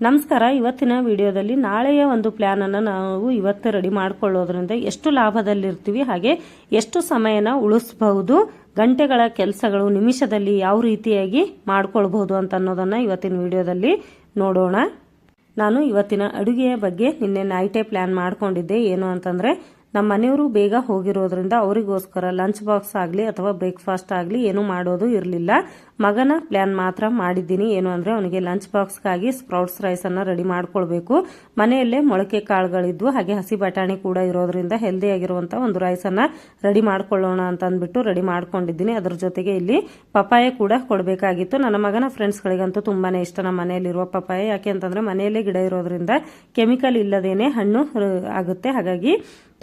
ನಮಸ್ಕಾರ. ಇವತ್ತಿನ ವಿಡಿಯೋದಲ್ಲಿ ನಾಳೆಯ ಒಂದು ಪ್ಲಾನ್ ಅನ್ನು ನಾವು ಇವತ್ತೇ ರೆಡಿ ಮಾಡ್ಕೊಳ್ಳೋದ್ರಿಂದ ಎಷ್ಟು ಲಾಭದಲ್ಲಿರ್ತೀವಿ, ಹಾಗೆ ಎಷ್ಟು ಸಮಯನ ಉಳಿಸಬಹುದು, ಗಂಟೆಗಳ ಕೆಲಸಗಳು ನಿಮಿಷದಲ್ಲಿ ಯಾವ ರೀತಿಯಾಗಿ ಮಾಡ್ಕೊಳ್ಬಹುದು ಅಂತ ಅನ್ನೋದನ್ನ ಇವತ್ತಿನ ವಿಡಿಯೋದಲ್ಲಿ ನೋಡೋಣ. ನಾನು ಇವತ್ತಿನ ಅಡುಗೆಯ ಬಗ್ಗೆ ನಿನ್ನೆ ನೈಟೇ ಪ್ಲಾನ್ ಮಾಡ್ಕೊಂಡಿದ್ದೆ. ಏನು ಅಂತಂದ್ರೆ ನಮ್ಮ ಮನೆಯವರು ಬೇಗ ಹೋಗಿರೋದ್ರಿಂದ ಅವರಿಗೋಸ್ಕರ ಲಂಚ್ ಬಾಕ್ಸ್ ಆಗಲಿ ಅಥವಾ ಬ್ರೇಕ್ಫಾಸ್ಟ್ ಆಗಲಿ ಏನು ಮಾಡೋದು ಇರಲಿಲ್ಲ. ಮಗನ ಪ್ಲಾನ್ ಮಾತ್ರ ಮಾಡಿದ್ದೀನಿ. ಏನು ಅಂದರೆ ಅವನಿಗೆ ಲಂಚ್ ಬಾಕ್ಸ್ಗಾಗಿ ಸ್ಪ್ರೌಟ್ಸ್ ರೈಸನ್ನು ರೆಡಿ ಮಾಡ್ಕೊಳ್ಬೇಕು. ಮನೆಯಲ್ಲೇ ಮೊಳಕೆ ಕಾಳುಗಳಿದ್ವು, ಹಾಗೆ ಹಸಿ ಬಟಾಣಿ ಕೂಡ ಇರೋದ್ರಿಂದ ಹೆಲ್ದಿ ಆಗಿರುವಂಥ ಒಂದು ರೈಸನ್ನು ರೆಡಿ ಮಾಡ್ಕೊಳ್ಳೋಣ ಅಂತ ಅಂದ್ಬಿಟ್ಟು ರೆಡಿ ಮಾಡ್ಕೊಂಡಿದ್ದೀನಿ. ಅದ್ರ ಜೊತೆಗೆ ಇಲ್ಲಿ ಪಪಾಯ ಕೂಡ ಕೊಡಬೇಕಾಗಿತ್ತು. ನನ್ನ ಮಗನ ಫ್ರೆಂಡ್ಸ್ಗಳಿಗಂತೂ ತುಂಬಾ ಇಷ್ಟ ನಮ್ಮ ಮನೆಯಲ್ಲಿರುವ ಪಪಾಯ. ಯಾಕೆ ಅಂತಂದರೆ ಮನೆಯಲ್ಲೇ ಗಿಡ ಇರೋದ್ರಿಂದ ಕೆಮಿಕಲ್ ಇಲ್ಲದೇನೆ ಹಣ್ಣು ಆಗುತ್ತೆ. ಹಾಗಾಗಿ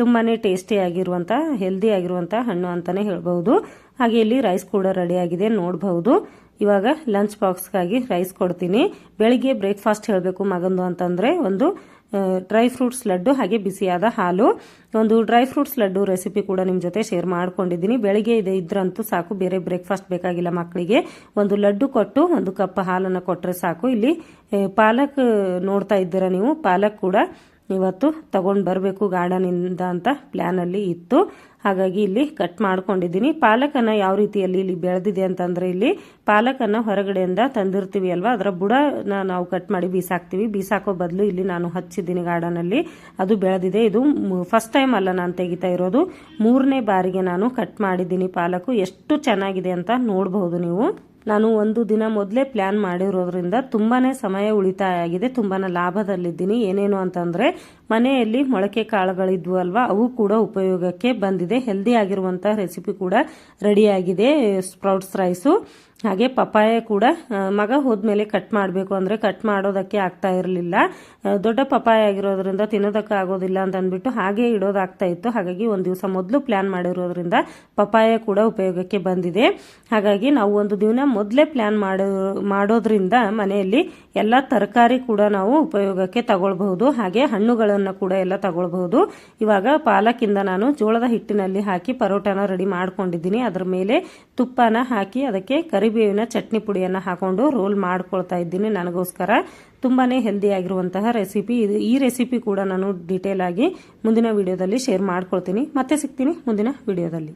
ತುಂಬಾನೇ ಟೇಸ್ಟಿ ಆಗಿರುವಂಥ ಹೆಲ್ದಿ ಆಗಿರುವಂಥ ಹಣ್ಣು ಅಂತಾನೆ ಹೇಳ್ಬಹುದು. ಹಾಗೆ ಇಲ್ಲಿ ರೈಸ್ ಕೂಡ ರೆಡಿ ಆಗಿದೆ ನೋಡಬಹುದು. ಇವಾಗ ಲಂಚ್ ಬಾಕ್ಸ್ಗಾಗಿ ರೈಸ್ ಕೊಡ್ತೀನಿ. ಬೆಳಿಗ್ಗೆ ಬ್ರೇಕ್ಫಾಸ್ಟ್ ಹೇಳಬೇಕು ಮಗಂದು ಅಂತಂದ್ರೆ ಒಂದು ಡ್ರೈ ಫ್ರೂಟ್ಸ್ ಲಡ್ಡು ಹಾಗೆ ಬಿಸಿಯಾದ ಹಾಲು. ಒಂದು ಡ್ರೈ ಫ್ರೂಟ್ಸ್ ಲಡ್ಡು ರೆಸಿಪಿ ಕೂಡ ನಿಮ್ಮ ಜೊತೆ ಶೇರ್ ಮಾಡ್ಕೊಂಡಿದ್ದೀನಿ. ಬೆಳಿಗ್ಗೆ ಇದ್ರಂತೂ ಸಾಕು, ಬೇರೆ ಬ್ರೇಕ್ಫಾಸ್ಟ್ ಬೇಕಾಗಿಲ್ಲ ಮಕ್ಕಳಿಗೆ. ಒಂದು ಲಡ್ಡು ಕೊಟ್ಟು ಒಂದು ಕಪ್ ಹಾಲನ್ನು ಕೊಟ್ಟರೆ ಸಾಕು. ಇಲ್ಲಿ ಪಾಲಕ್ ನೋಡ್ತಾ ಇದ್ದೀರಾ ನೀವು, ಪಾಲಕ್ ಕೂಡ ಇವತ್ತು ತಗೊಂಡು ಬರಬೇಕು ಗಾರ್ಡನಿಂದ ಅಂತ ಪ್ಲ್ಯಾನಲ್ಲಿ ಇತ್ತು. ಹಾಗಾಗಿ ಇಲ್ಲಿ ಕಟ್ ಮಾಡ್ಕೊಂಡಿದ್ದೀನಿ. ಪಾಲಕನ್ನು ಯಾವ ರೀತಿಯಲ್ಲಿ ಇಲ್ಲಿ ಬೆಳೆದಿದೆ ಅಂತಂದರೆ, ಇಲ್ಲಿ ಪಾಲಕನ್ನು ಹೊರಗಡೆಯಿಂದ ತಂದಿರ್ತೀವಿ ಅಲ್ವಾ, ಅದರ ಬುಡನ ನಾವು ಕಟ್ ಮಾಡಿ ಬೀಸಾಕ್ತೀವಿ. ಬೀಸಾಕೋ ಬದಲು ಇಲ್ಲಿ ನಾನು ಹಚ್ಚಿದ್ದೀನಿ ಗಾರ್ಡನಲ್ಲಿ, ಅದು ಬೆಳೆದಿದೆ. ಇದು ಫಸ್ಟ್ ಟೈಮ್ ಅಲ್ಲ ನಾನು ತೆಗಿತಾ ಇರೋದು, 3ನೇ ಬಾರಿಗೆ ನಾನು ಕಟ್ ಮಾಡಿದ್ದೀನಿ. ಪಾಲಕು ಎಷ್ಟು ಚೆನ್ನಾಗಿದೆ ಅಂತ ನೋಡಬಹುದು ನೀವು. ನಾನು ಒಂದು ದಿನ ಮೊದಲೇ ಪ್ಲಾನ್ ಮಾಡಿರೋದ್ರಿಂದ ತುಂಬಾನೇ ಸಮಯ ಉಳಿತಾಯ ಆಗಿದೆ, ತುಂಬಾನೇ ಲಾಭದಲ್ಲಿದ್ದೀನಿ. ಏನೇನು ಅಂತಂದ್ರೆ ಮನೆಯಲ್ಲಿ ಮೊಳಕೆ ಕಾಳುಗಳಿದ್ವು ಅಲ್ವಾ, ಅವು ಕೂಡ ಉಪಯೋಗಕ್ಕೆ ಬಂದಿದೆ. ಹೆಲ್ದಿ ಆಗಿರುವಂತ ರೆಸಿಪಿ ಕೂಡ ರೆಡಿ ಆಗಿದೆ, ಸ್ಪ್ರೌಟ್ಸ್ ರೈಸು. ಹಾಗೆ ಪಪಾಯ ಕೂಡ ಮಗ ಹೋದ್ಮೇಲೆ ಕಟ್ ಮಾಡಬೇಕು ಅಂದರೆ ಕಟ್ ಮಾಡೋದಕ್ಕೆ ಆಗ್ತಾ ಇರಲಿಲ್ಲ. ದೊಡ್ಡ ಪಪಾಯ ಆಗಿರೋದ್ರಿಂದ ತಿನ್ನೋದಕ್ಕೆ ಆಗೋದಿಲ್ಲ ಅಂತ ಅಂದ್ಬಿಟ್ಟು ಹಾಗೆ ಇಡೋದಾಗ್ತಾ ಇತ್ತು. ಹಾಗಾಗಿ ಒಂದು ದಿವಸ ಮೊದಲು ಪ್ಲಾನ್ ಮಾಡಿರೋದ್ರಿಂದ ಪಪಾಯ ಕೂಡ ಉಪಯೋಗಕ್ಕೆ ಬಂದಿದೆ. ಹಾಗಾಗಿ ನಾವು ಒಂದು ದಿನ ಮೊದಲೇ ಪ್ಲಾನ್ ಮಾಡೋದ್ರಿಂದ ಮನೆಯಲ್ಲಿ ಎಲ್ಲ ತರಕಾರಿ ಕೂಡ ನಾವು ಉಪಯೋಗಕ್ಕೆ ತಗೊಳ್ಬಹುದು, ಹಾಗೆ ಹಣ್ಣುಗಳನ್ನು ಕೂಡ ಎಲ್ಲ ತಗೊಳ್ಬಹುದು. ಇವಾಗ ಪಾಲಕಿಂದ ನಾನು ಜೋಳದ ಹಿಟ್ಟಿನಲ್ಲಿ ಹಾಕಿ ಪರೋಟಾನ ರೆಡಿ ಮಾಡ್ಕೊಂಡಿದ್ದೀನಿ. ಅದರ ಮೇಲೆ ತುಪ್ಪನ ಹಾಕಿ ಅದಕ್ಕೆ ಕರಿಬೇವಿನ ಚಟ್ನಿ ಪುಡಿಯನ್ನು ಹಾಕೊಂಡು ರೋಲ್ ಮಾಡ್ಕೊಳ್ತಾ ಇದ್ದೀನಿ ನನಗೋಸ್ಕರ. ತುಂಬಾನೇ ಹೆಲ್ದಿ ಆಗಿರುವಂತಹ ರೆಸಿಪಿ ಇದು. ಈ ರೆಸಿಪಿ ಕೂಡ ನಾನು ಡೀಟೇಲ್ ಆಗಿ ಮುಂದಿನ ವಿಡಿಯೋದಲ್ಲಿ ಶೇರ್ ಮಾಡ್ಕೊಳ್ತೀನಿ. ಮತ್ತೆ ಸಿಗ್ತೀನಿ ಮುಂದಿನ ವಿಡಿಯೋದಲ್ಲಿ.